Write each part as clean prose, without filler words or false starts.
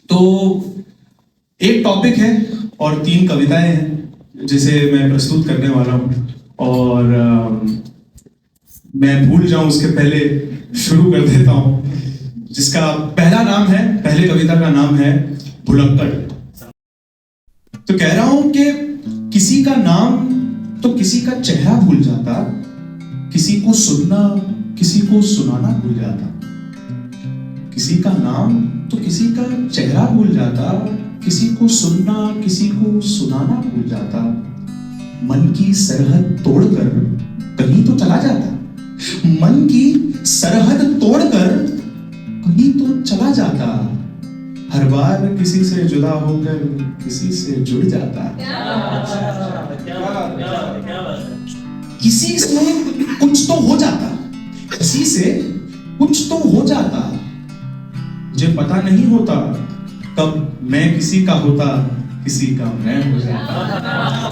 तो एक टॉपिक है और 3 कविताएं हैं जिसे मैं प्रस्तुत करने वाला हूं और मैं भूल जाऊं उसके पहले शुरू कर देता हूं, जिसका पहला नाम है, पहले कविता का नाम है भुलक्कड़। तो कह रहा हूं कि किसी का नाम तो किसी का चेहरा भूल जाता, किसी को सुनना किसी को सुनाना भूल जाता। किसी का नाम तो किसी का चेहरा भूल जाता, किसी को सुनना किसी को सुनाना भूल जाता। मन की सरहद तोड़कर कहीं तो चला जाता, मन की सरहद तोड़कर कहीं तो चला जाता। हर बार किसी से जुदा होकर किसी से जुड़ जाता। किसी से कुछ तो हो जाता, किसी से कुछ तो हो जाता। मुझे पता नहीं होता कब मैं किसी का होता, किसी का मैं हो जाता।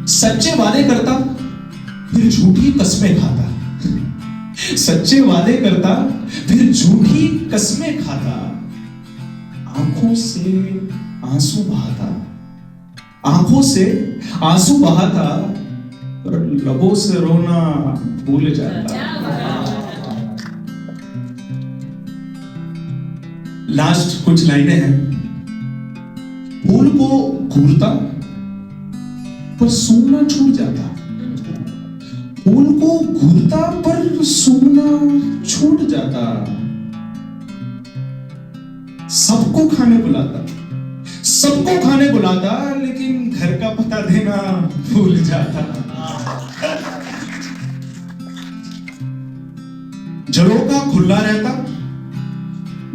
सच्चे वादे करता फिर झूठी कस्में खाता, सच्चे वादे करता फिर झूठी कस्में खाता। आंखों से आंसू बहाता, आंखों से आंसू बहाता, और लबों से रोना भूल जाता। लास्ट कुछ लाइनें हैं। फूल को घूरता पर सूंघना छूट जाता, फूल को घूरता पर सूंघना छूट जाता। सबको खाने बुलाता, सबको खाने बुलाता, लेकिन घर का पता देना भूल जाता। झरोका खुला रहता,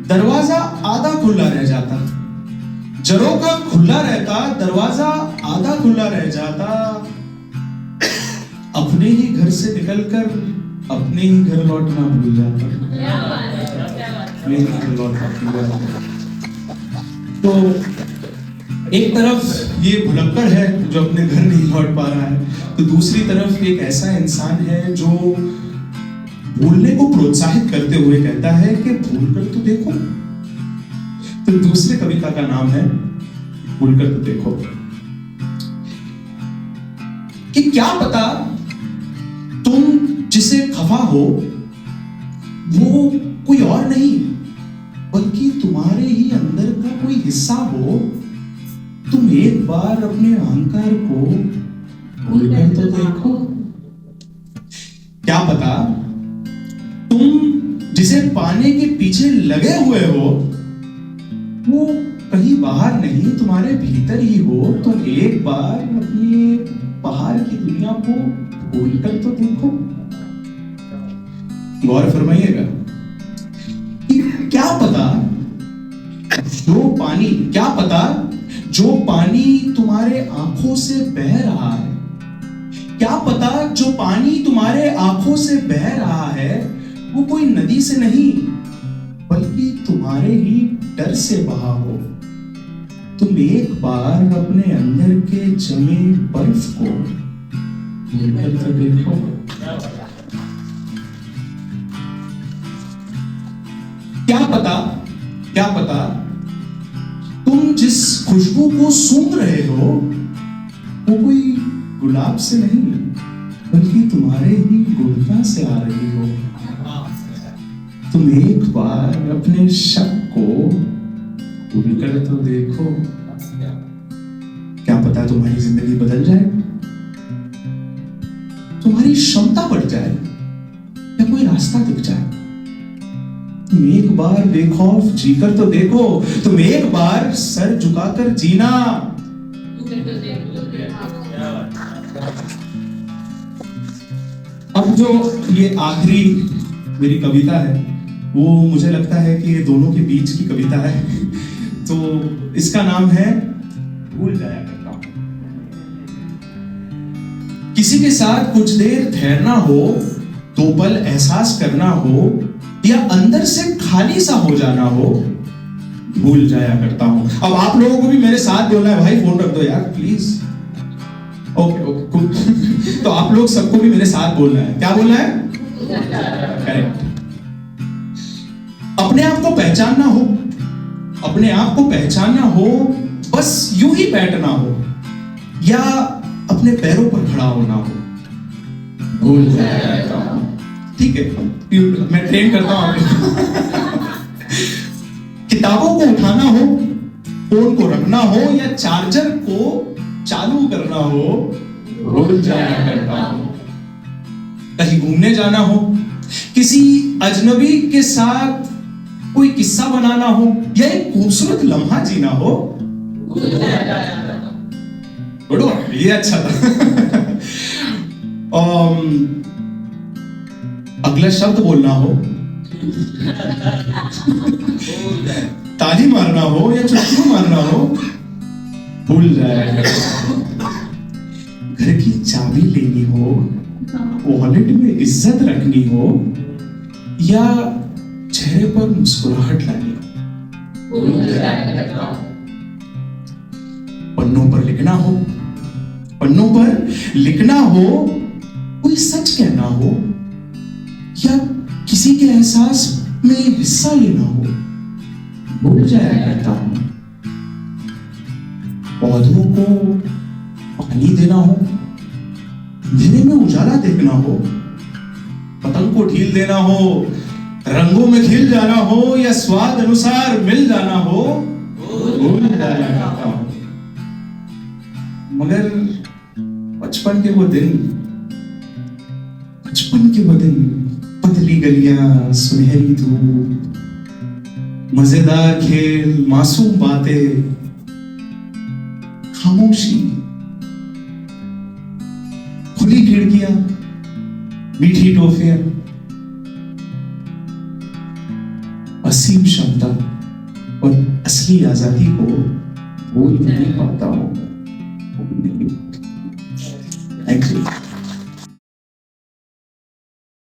दरवाजा आधा खुला रह जाता। झरोका खुला रहता, दरवाजा आधा खुला रह जाता। अपने ही घर से निकलकर अपने ही घर लौटना भूल जाता। अपने ही घर लौटना भूल जाता। तो एक तरफ ये भुलक्कड़ है जो अपने घर नहीं लौट पा रहा है, तो दूसरी तरफ एक ऐसा इंसान है जो भूलने को प्रोत्साहित करते हुए कहता है कि भूल कर तो देखो। तो दूसरे कविता का नाम है भूल कर तो देखो। कि क्या पता तुम जिसे खफा हो वो कोई और नहीं बल्कि तुम्हारे ही अंदर का कोई हिस्सा हो। तुम एक बार अपने अहंकार को भूल कर तो देखो। क्या पता तुम जिसे पाने के पीछे लगे हुए हो वो कहीं बाहर नहीं तुम्हारे भीतर ही हो। तुम एक बार अपनी बाहर की दुनिया को भूल कर तो देखो। गौर फरमाइएगा। क्या पता जो पानी, क्या पता जो पानी तुम्हारे आंखों से बह रहा है, क्या पता जो पानी तुम्हारे आंखों से बह रहा है वो कोई नदी से नहीं बल्कि तुम्हारे ही डर से बहा हो। तुम एक बार अपने अंदर के जमे बर्फ को भूलकर तो देखो। क्या पता तुम जिस खुशबू को सूंघ रहे हो वो कोई गुलाब से नहीं बल्कि तुम्हारे ही गुर्दा से आ रही हो। तुम एक बार अपने शक को भूलकर तो देखो। क्या पता तुम्हारी जिंदगी बदल जाए, तुम्हारी क्षमता बढ़ जाए या कोई रास्ता दिख जाए। तुम एक बार बेखौफ जीकर तो देखो। तुम एक बार सर झुकाकर जीना। अब जो ये आखिरी मेरी कविता है वो मुझे लगता है कि ये दोनों के बीच की कविता है। तो इसका नाम है भूल जाया करता हूं। किसी के साथ कुछ देर ठहरना हो, 2 पल एहसास करना हो या अंदर से खाली सा हो जाना हो, भूल जाया करता हूं। अब आप लोगों को भी मेरे साथ बोलना है, भाई फोन रख दो यार प्लीज। ओके तो आप लोग सबको भी मेरे साथ बोलना है। क्या बोलना है? करेक्ट। अपने आप को पहचानना हो, अपने आप को पहचानना हो, बस यूं ही बैठना हो या अपने पैरों पर खड़ा होना हो, भूल जाएगा। ठीक है, मैं ट्रेन करता हूं आपको। किताबों को उठाना हो, फोन को रखना हो या चार्जर को चालू करना हो, भूल जाया करता हूं। कहीं घूमने जाना हो, किसी अजनबी के साथ कोई किस्सा बनाना हो या एक खूबसूरत लम्हा जीना हो, बड़ो ये अच्छा था। अगला शब्द बोलना हो, ताली मारना हो या चुटकी मारना हो, भूल जाएगा। घर की चाबी लेनी हो, वॉलेट में इज्जत रखनी हो या चेहरे पर मुस्कुराहट लानी हो, भूल जाएगा। पन्नों पर लिखना हो, पन्नों पर लिखना हो, कोई सच कहना हो या किसी के एहसास में हिस्सा लेना हो, भूल जाया करता हूं। पौधों को पानी देना हो, अंधेरे में उजाला देखना हो, पतंग को ढील देना हो, रंगों में खिल जाना हो या स्वाद अनुसार मिल जाना हो, भूल जाया करता हूं। मगर बचपन के वो दिन, बचपन के वो दिन, पतली गलियां, सुनहरी धूप, मजेदार खेल, मासूम बातें, खामोशी, खुली खिड़कियां, मीठी टॉफियां, असीम क्षमता और असली आजादी को भूल नहीं पाता हूं। Thank you.